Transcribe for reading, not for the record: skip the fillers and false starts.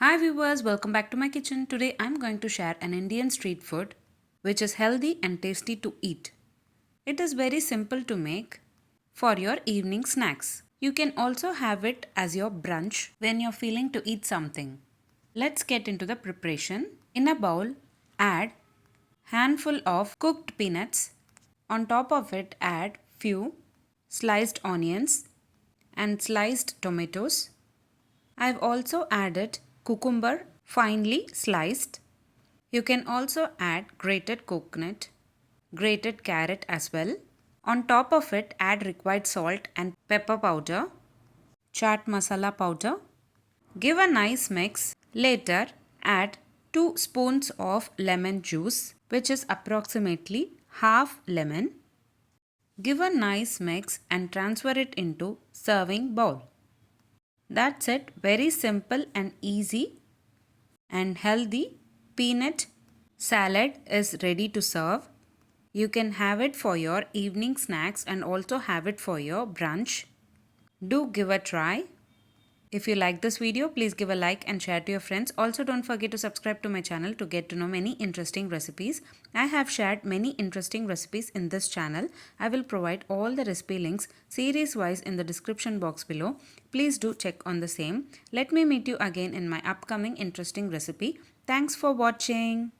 Hi viewers, welcome back to my kitchen. Today I'm going to share an Indian street food which is healthy and tasty to eat. It is very simple to make for your evening snacks. You can also have it as your brunch when you're feeling to eat something. Let's get into the preparation. In a bowl, add handful of cooked peanuts. On top of it, add few sliced onions and sliced tomatoes. I've also added cucumber finely sliced. You can also add grated coconut, grated carrot as well. On top of it, add required salt and pepper powder, chaat masala powder. Give a nice mix. Later, add 2 spoons of lemon juice, which is approximately half lemon. Give a nice mix and transfer it into serving bowl. That's it. Very simple and easy and healthy peanut salad is ready to serve. You can have it for your evening snacks and also have it for your brunch. Do give a try. If you like this video, please give a like and share to your friends. Also, don't forget to subscribe to my channel to get to know many interesting recipes. I have shared many interesting recipes in this channel. I will provide all the recipe links series wise in the description box below. Please do check on the same. Let me meet you again in my upcoming interesting recipe. Thanks for watching.